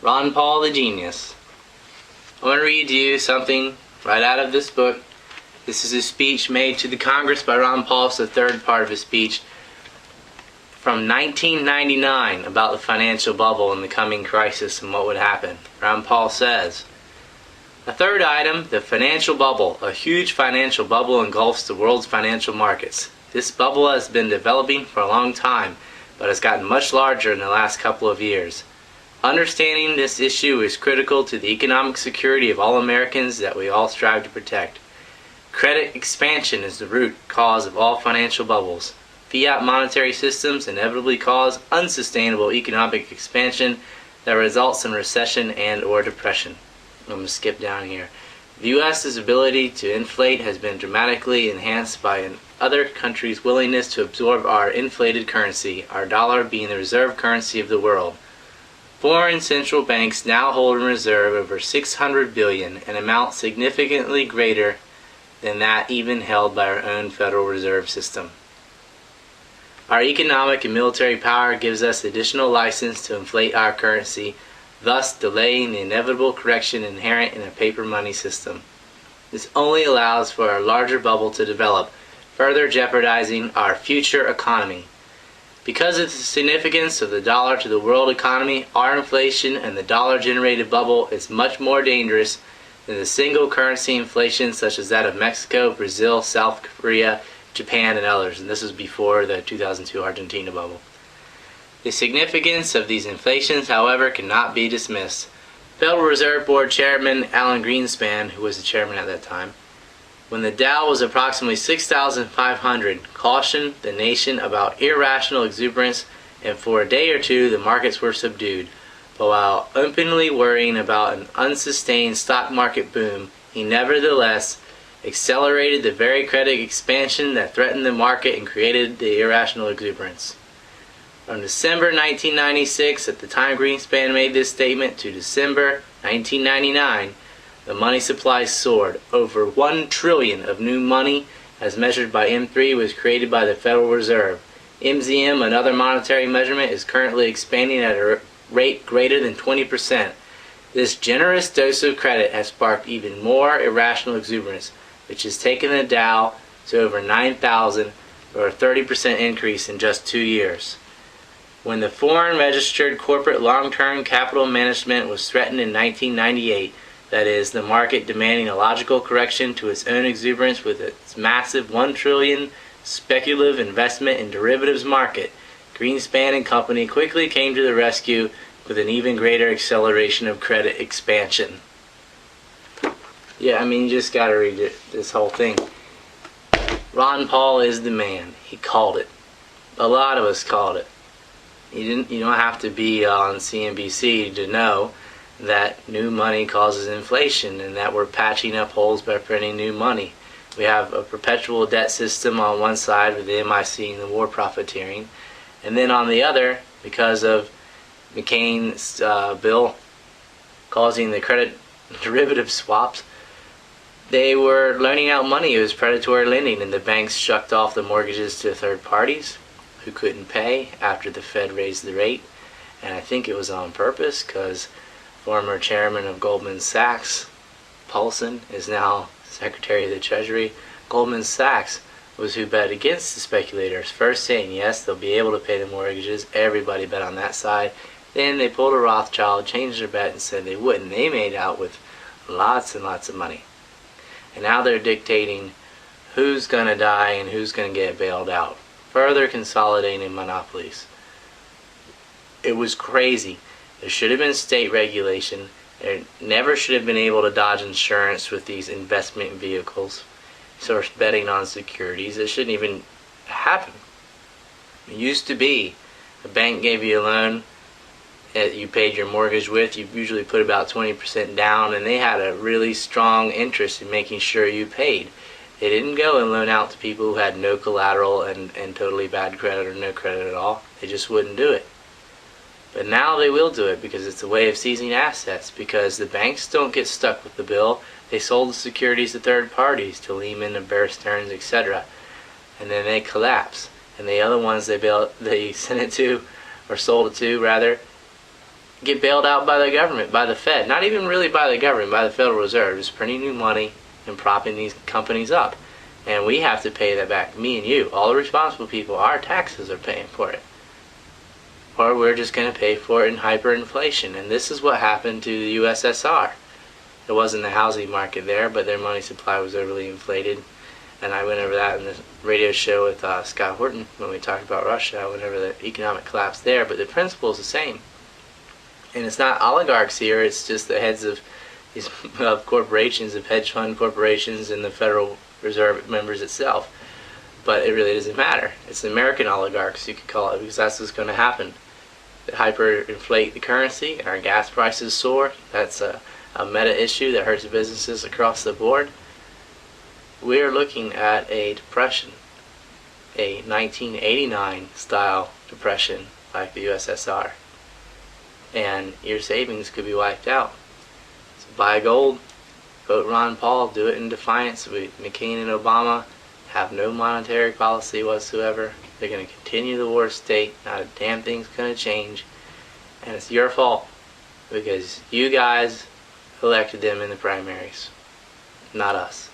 Ron Paul the genius. I'm going to read you something right out of this book. This is a speech made to the Congress by Ron Paul. It's the third part of his speech from 1999 about the financial bubble and the coming crisis and what would happen. Ron Paul says, "A third item, the financial bubble. A huge financial bubble engulfs the world's financial markets. This bubble has been developing for a long time, but has gotten much larger in the last couple of years. Understanding this issue is critical to the economic security of all Americans that we all strive to protect. Credit expansion is the root cause of all financial bubbles. Fiat monetary systems inevitably cause unsustainable economic expansion that results in recession and/or depression." I'm going to skip down here. "The U.S.'s ability to inflate has been dramatically enhanced by other countries' willingness to absorb our inflated currency, our dollar being the reserve currency of the world. Foreign central banks now hold in reserve over $600 billion, an amount significantly greater than that even held by our own Federal Reserve System. Our economic and military power gives us additional license to inflate our currency, thus delaying the inevitable correction inherent in a paper money system. This only allows for a larger bubble to develop, further jeopardizing our future economy. Because of the significance of the dollar to the world economy, our inflation and the dollar-generated bubble is much more dangerous than the single currency inflation such as that of Mexico, Brazil, South Korea, Japan, and others." And this is before the 2002 Argentina bubble. "The significance of these inflations, however, cannot be dismissed. Federal Reserve Board Chairman Alan Greenspan, who was the chairman at that time, when the Dow was approximately 6,500, cautioned the nation about irrational exuberance, and for a day or two the markets were subdued. But while openly worrying about an unsustained stock market boom, he nevertheless accelerated the very credit expansion that threatened the market and created the irrational exuberance. From December 1996, at the time Greenspan made this statement, to December 1999, the money supply soared. Over $1 trillion of new money, as measured by M3, was created by the Federal Reserve. MZM, another monetary measurement, is currently expanding at a rate greater than 20%. This generous dose of credit has sparked even more irrational exuberance, which has taken the Dow to over 9,000, or a 30% increase in just 2 years. When the foreign registered corporate long-term capital management was threatened in 1998, that is, the market demanding a logical correction to its own exuberance with its massive $1 trillion speculative investment in derivatives market, Greenspan and company quickly came to the rescue with an even greater acceleration of credit expansion." Yeah, I mean, you just gotta read it, this whole thing. Ron Paul is the man. He called it. A lot of us called it. You don't have to be on CNBC to know that new money causes inflation and that we're patching up holes by printing new money. We have a perpetual debt system on one side with the MIC and the war profiteering, and then on the other, because of McCain's bill causing the credit derivative swaps, they were loaning out money. It was predatory lending, and the banks shucked off the mortgages to third parties who couldn't pay after the Fed raised the rate. And I think it was on purpose, because former chairman of Goldman Sachs, Paulson, is now Secretary of the Treasury. Goldman Sachs was who bet against the speculators, first saying yes, they'll be able to pay the mortgages. Everybody bet on that side. Then they pulled a Rothschild, changed their bet, and said they wouldn't. They made out with lots and lots of money. And now they're dictating who's going to die and who's going to get bailed out, further consolidating monopolies. It was crazy. There should have been state regulation. There never should have been able to dodge insurance with these investment vehicles. So we're betting on securities. It shouldn't even happen. It used to be a bank gave you a loan that you paid your mortgage with. You usually put about 20% down, and they had a really strong interest in making sure you paid. They didn't go and loan out to people who had no collateral and totally bad credit or no credit at all. They just wouldn't do it. But now they will do it because it's a way of seizing assets, because the banks don't get stuck with the bill. They sold the securities to third parties, to Lehman and Bear Stearns, etc. And then they collapse. And the other ones they sent it to, or sold it to rather, get bailed out by the government, by the Fed. Not even really by the government, by the Federal Reserve. Just printing new money and propping these companies up. And we have to pay that back. Me and you, all the responsible people, our taxes are paying for it. Or we're just going to pay for it in hyperinflation. And this is what happened to the USSR. It wasn't the housing market there, but their money supply was overly inflated. And I went over that in the radio show with Scott Horton when we talked about Russia. I went over the economic collapse there, but the principle is the same. And it's not oligarchs here, it's just the heads of these corporations, of hedge fund corporations, and the Federal Reserve members itself. But it really doesn't matter. It's the American oligarchs, you could call it, because that's what's going to happen. They hyperinflate the currency, and our gas prices soar. That's a meta issue that hurts businesses across the board. We are looking at a depression, a 1989 style depression like the USSR, and your savings could be wiped out. So buy gold, vote Ron Paul, do it in defiance. McCain and Obama have no monetary policy whatsoever. They're going to continue the war state. Not a damn thing's going to change, and it's your fault because you guys elected them in the primaries, not us.